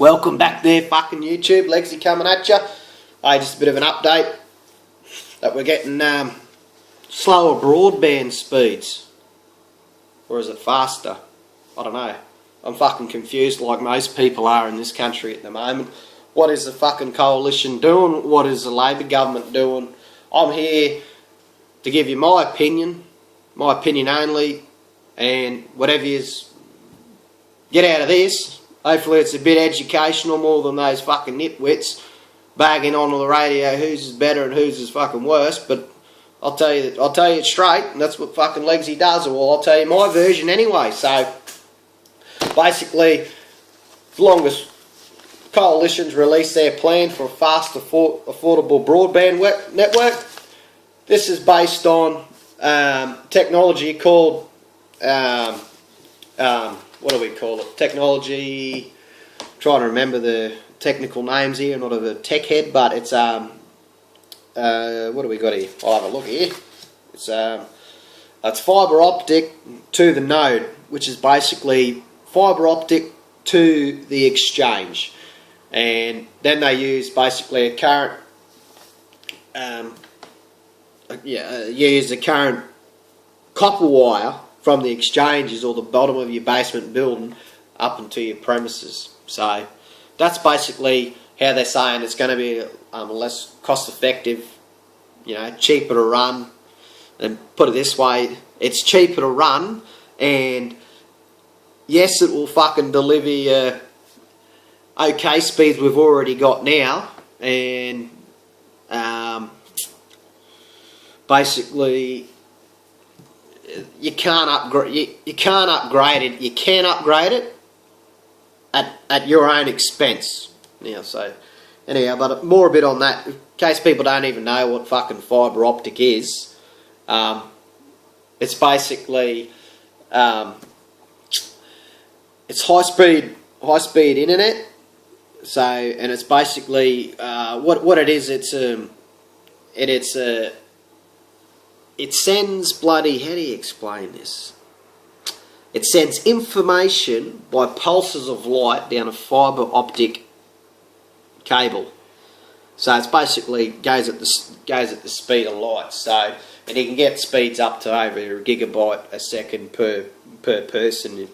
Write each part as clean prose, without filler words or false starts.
Welcome back there, fucking YouTube. Legsy coming at you. Hey, just a bit of an update that we're getting slower broadband speeds. Or is it faster? I don't know. I'm fucking confused like most people are in this country at the moment. What is the fucking coalition doing? What is the Labor government doing? I'm here to give you my opinion only, and whatever you get out of this, hopefully it's a bit educational more than those fucking nitwits bagging on the radio whose is better and whose is fucking worse. But I'll tell you it straight, and that's what fucking Legsy does. Or I'll tell you my version anyway. So basically, as long as coalitions release their plan for a fast, affordable broadband network, this is based on technology called what do we call it? Technology. I'm trying to remember the technical names here. I'm not a tech head, but it's what do we got here? I'll have a look here. It's fibre optic to the node, which is basically fibre optic to the exchange, and then they use basically a current. Use the current copper wire from the exchanges or the bottom of your basement building up into your premises. So that's basically how they're saying it's going to be less cost effective, cheaper to run. And put it this way, it's cheaper to run, and yes, it will fucking deliver you okay speeds we've already got now, and basically you can't upgrade it. You can upgrade it at your own expense. So anyhow, but more a bit on that in case people don't even know what fucking fibre optic is. It's basically it's high speed internet. So, and it's basically what it is. It sends bloody, how do you explain this? It sends information by pulses of light down a fibre optic cable. So it's basically goes at the speed of light. So, and you can get speeds up to over a gigabyte a second per person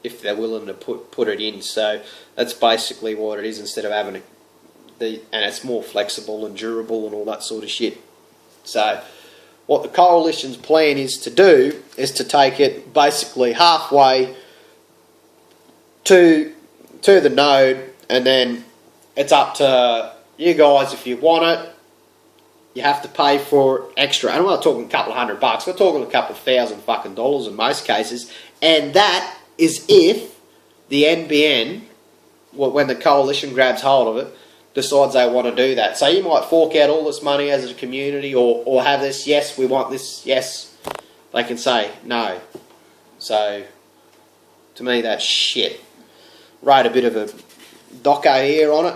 if they're willing to put it in. So that's basically what it is, instead of having and it's more flexible and durable and all that sort of shit. So what the coalition's plan is to do is to take it basically halfway to the node, and then it's up to you guys if you want it. You have to pay for extra, and we're not talking a couple of $100. We're talking a couple of $1,000 fucking dollars in most cases, and that is if the NBN, when the coalition grabs hold of it, decides they want to do that. So you might fork out all this money as a community, or have this, yes, we want this, yes. They can say no. So to me, that's shit. Wrote a bit of a doco here on it.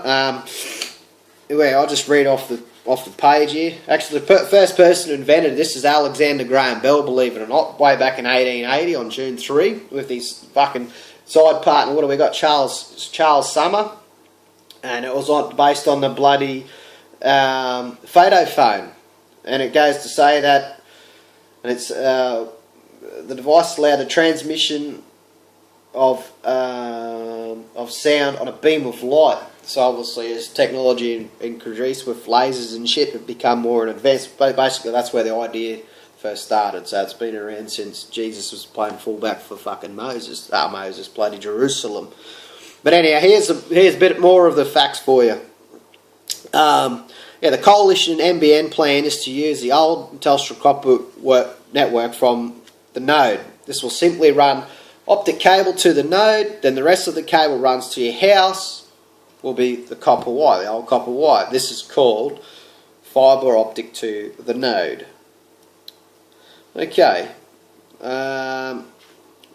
Anyway, I'll just read off the page here. Actually, the first person who invented this is Alexander Graham Bell, believe it or not, way back in 1880 on June 3, with his fucking side partner. What do we got? Charles Summer. And it was based on the bloody photo phone. And it goes to say that, and it's the device allowed the transmission of sound on a beam of light. So obviously, as technology increased with lasers and shit, it become more advanced. But basically, that's where the idea first started. So it's been around since Jesus was playing fullback for fucking Moses, bloody Jerusalem. But anyhow, here's a bit more of the facts for you. The coalition NBN plan is to use the old Telstra copper network from the node. This will simply run optic cable to the node, then the rest of the cable runs to your house, will be the copper wire, the old copper wire. This is called fibre optic to the node. Okay.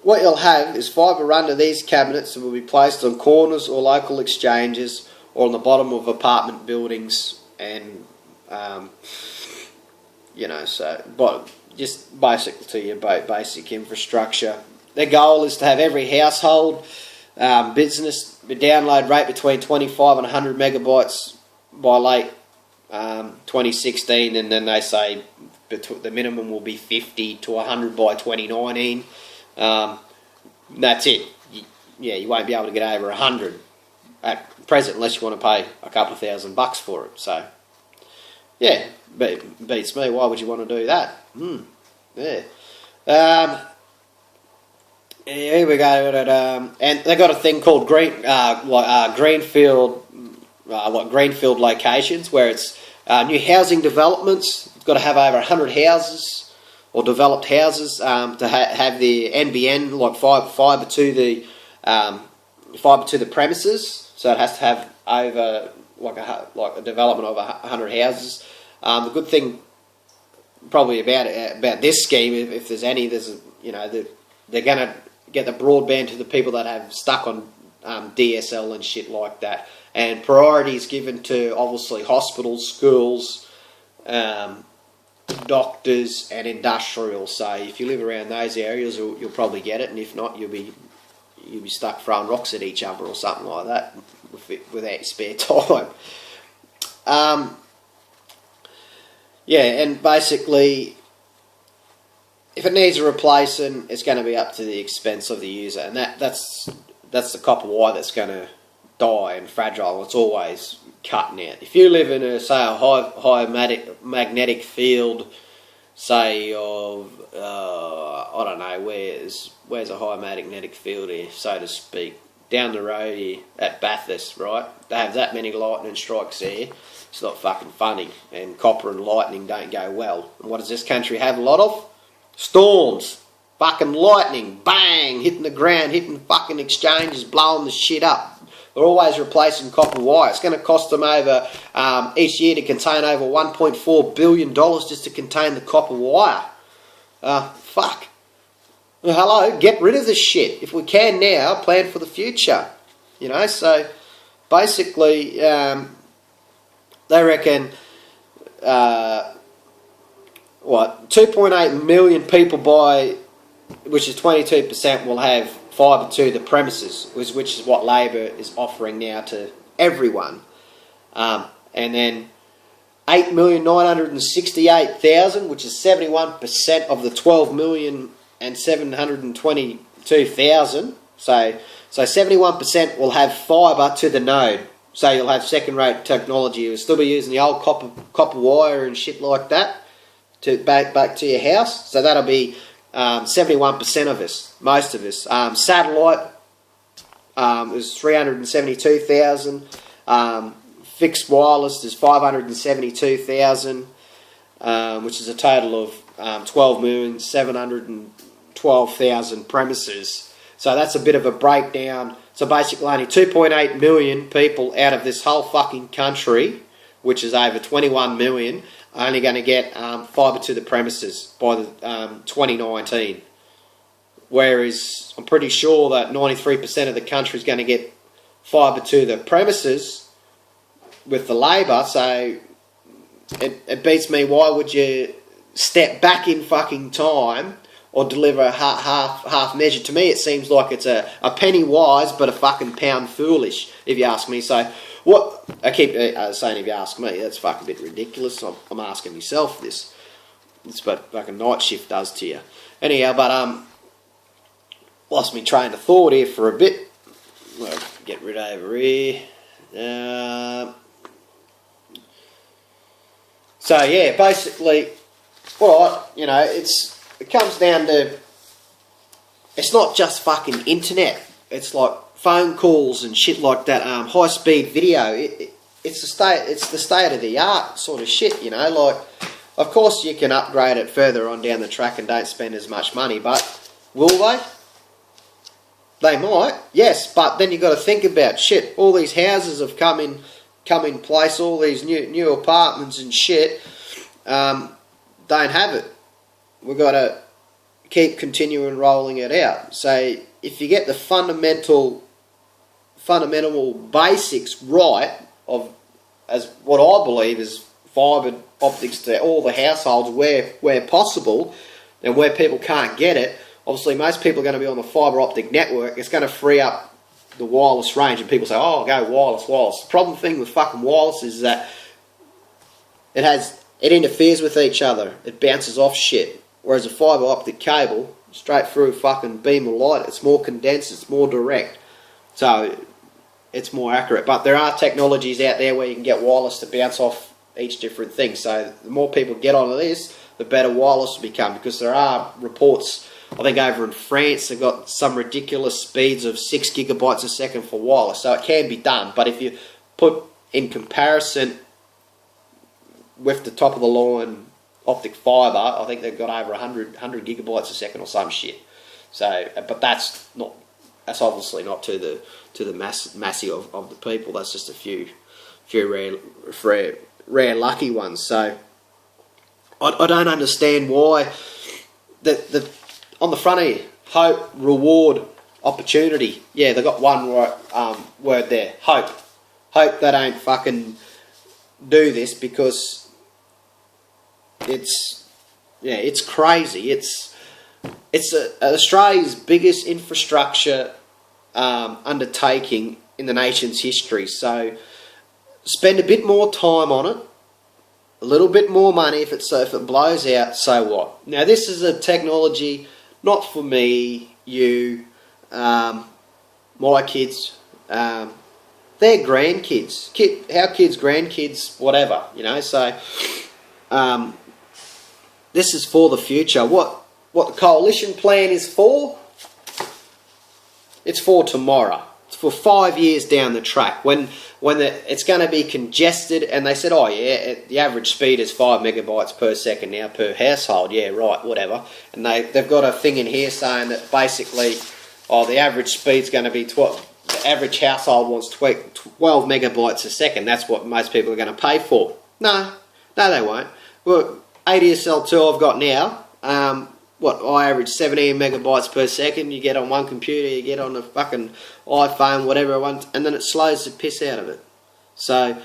What you'll have is fibre run to these cabinets that will be placed on corners or local exchanges or on the bottom of apartment buildings, and but just basic to your basic infrastructure. Their goal is to have every household business the download rate between 25 and 100 megabytes by late 2016, and then they say the minimum will be 50 to 100 by 2019. That's it. You won't be able to get over 100 at present unless you want to pay a couple of $1,000 for it. So, yeah, beats me. Why would you want to do that? Yeah. Here we go. And they got a thing called greenfield locations, where it's new housing developments. It's got to have over 100 houses or developed houses to have the NBN, like fibre to the premises. So it has to have over like a development of 100 houses. The good thing probably about this scheme, if there's any, they're going to get the broadband to the people that have stuck on DSL and shit like that. And priority is given to, obviously, hospitals, schools, doctors and industrial. So if you live around those areas, you'll probably get it. And if not, you'll be stuck throwing rocks at each other or something like that without your spare time. Yeah, and basically, if it needs a replacing, it's going to be up to the expense of the user, and that's the copper wire that's going to die and fragile. It's always cutting out. If you live in a high magnetic field, say of I don't know, where's a high magnetic field here, so to speak, down the road here at Bathurst, right? They have that many lightning strikes there. It's not fucking funny, and copper and lightning don't go well. And what does this country have a lot of? Storms, fucking lightning, bang, hitting the ground, hitting fucking exchanges, blowing the shit up. They're always replacing copper wire. It's going to cost them over, each year to contain over $1.4 billion just to contain the copper wire. Fuck. Well, hello, get rid of this shit. If we can now, plan for the future. So basically, they reckon, 2.8 million people which is 22%, will have fibre to the premises, which is what Labor is offering now to everyone. And then 8,968,000, which is 71% of the 12,722,000. So 71% will have fibre to the node. So you'll have second-rate technology. You'll still be using the old copper wire and shit like that to back to your house. So that'll be 71% of us, most of us. Satellite is 372,000. Fixed wireless is 572,000, which is a total of 12,712,000 premises. So that's a bit of a breakdown. So basically only 2.8 million people out of this whole fucking country, which is over 21 million, are only going to get fibre to the premises by 2019. Whereas I'm pretty sure that 93% of the country is going to get fibre to the premises with the Labor. So it beats me. Why would you step back in fucking time or deliver a half measure? To me, it seems like it's a penny wise but a fucking pound foolish, if you ask me. So what I keep saying, if you ask me, that's fucking a bit ridiculous. I'm asking myself this. It's what fucking night shift does to you. Anyhow, but lost me train of thought here for a bit. Well, get rid over here. So yeah, basically, it comes down to, it's not just fucking internet. It's like phone calls and shit like that. High speed video. It's the state of the art sort of shit. Like, of course you can upgrade it further on down the track and don't spend as much money, but will they? They might, yes, but then you've got to think about shit. All these houses have come in place. All these new apartments and shit don't have it. We've got to keep continuing rolling it out. So if you get the fundamental basics right of, as what I believe is fibre optics to all the households where possible, and where people can't get it, obviously most people are going to be on the fibre optic network. It's going to free up the wireless range, and people say, oh, go wireless, wireless. The problem thing with fucking wireless is that it interferes with each other. It bounces off shit. Whereas a fibre optic cable, straight through a fucking beam of light, it's more condensed, it's more direct. So it's more accurate. But there are technologies out there where you can get wireless to bounce off each different thing. So the more people get onto this, the better wireless will become. Because there are reports, I think over in France, they've got some ridiculous speeds of 6 gigabytes a second for wireless. So it can be done. But if you put in comparison with the top of the line optic fibre, I think they've got over 100 gigabytes a second or some shit. So, but that's obviously not to the massy of the people. That's just a few rare lucky ones. So I don't understand why on the front of here, hope, reward, opportunity. Yeah, they've got one word there, hope. Hope they don't fucking do this, because it's crazy. It's Australia's biggest infrastructure undertaking in the nation's history. So spend a bit more time on it, a little bit more money. If it blows out, so what? Now this is a technology not for me, you, my kids, their grandkids, our kids, grandkids, whatever, you know. So this is for the future. What the coalition plan is for? It's for tomorrow. It's for 5 years down the track when it's going to be congested. And they said, oh yeah, the average speed is 5 megabytes per second now per household. Yeah, right, whatever. And they've got a thing in here saying that basically, oh, the average speed's going to be 12. The average household wants 12 megabytes a second. That's what most people are going to pay for. No, they won't. Well, ADSL2 I've got now, I average 17 megabytes per second. You get on one computer, you get on a fucking iPhone, whatever I want, and then it slows the piss out of it. So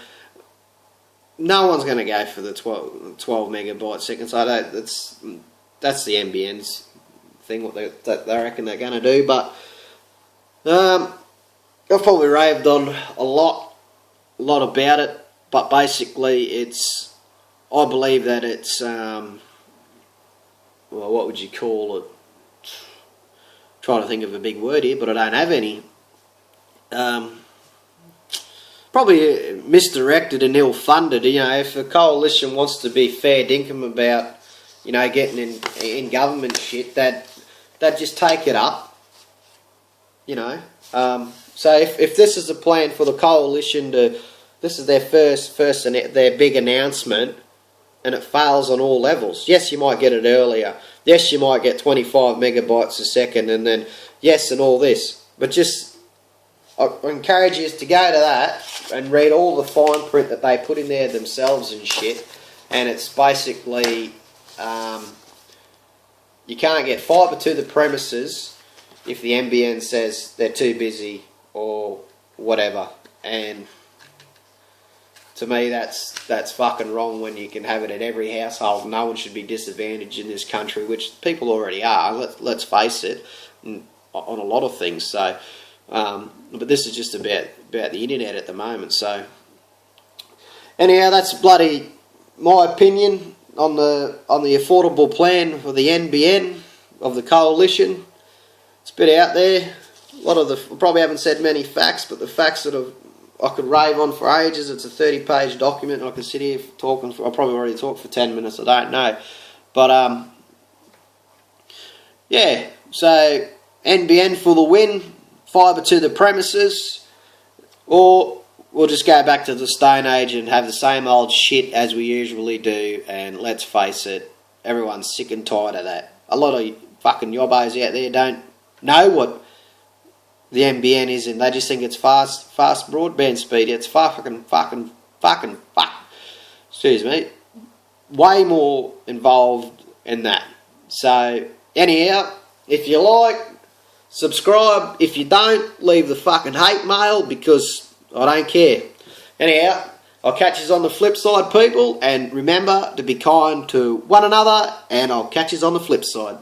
no one's going to go for the 12 megabyte seconds. That's the NBN's thing, what they reckon they're going to do. But I've probably raved on a lot about it. But basically, I believe that it's well, what would you call it? Trying to think of a big word here, but I don't have any. Probably misdirected and ill-funded. You know, if a coalition wants to be fair dinkum about, you know, getting in government shit, they'd just take it up. You know, so if this is a plan for the coalition this is their first their big announcement, and it fails on all levels. Yes, you might get it earlier. Yes, you might get 25 megabytes a second, and then yes, and all this. But just, I encourage you to go to that and read all the fine print that they put in there themselves and shit. And it's basically, you can't get fibre to the premises if the NBN says they're too busy or whatever. And to me, that's fucking wrong when you can have it at every household. No one should be disadvantaged in this country, which people already are. Let's face it, on a lot of things. So, but this is just about the internet at the moment. So, anyhow, that's bloody my opinion on the affordable plan for the NBN of the coalition. It's a bit out there. I probably haven't said many facts, but the facts that I could rave on for ages. It's a 30-page document, and I could sit here talking I'll probably already talk for 10 minutes, I don't know. But, yeah, so NBN for the win, fibre to the premises, or we'll just go back to the Stone Age and have the same old shit as we usually do, and let's face it, everyone's sick and tired of that. A lot of fucking yobbos out there don't know what the NBN is, and they just think it's fast broadband speed. It's fucking, excuse me, way more involved in that. So, anyhow, if you like, subscribe. If you don't, leave the fucking hate mail, because I don't care. Anyhow, I'll catch you on the flip side, people, and remember to be kind to one another, and I'll catch you on the flip side.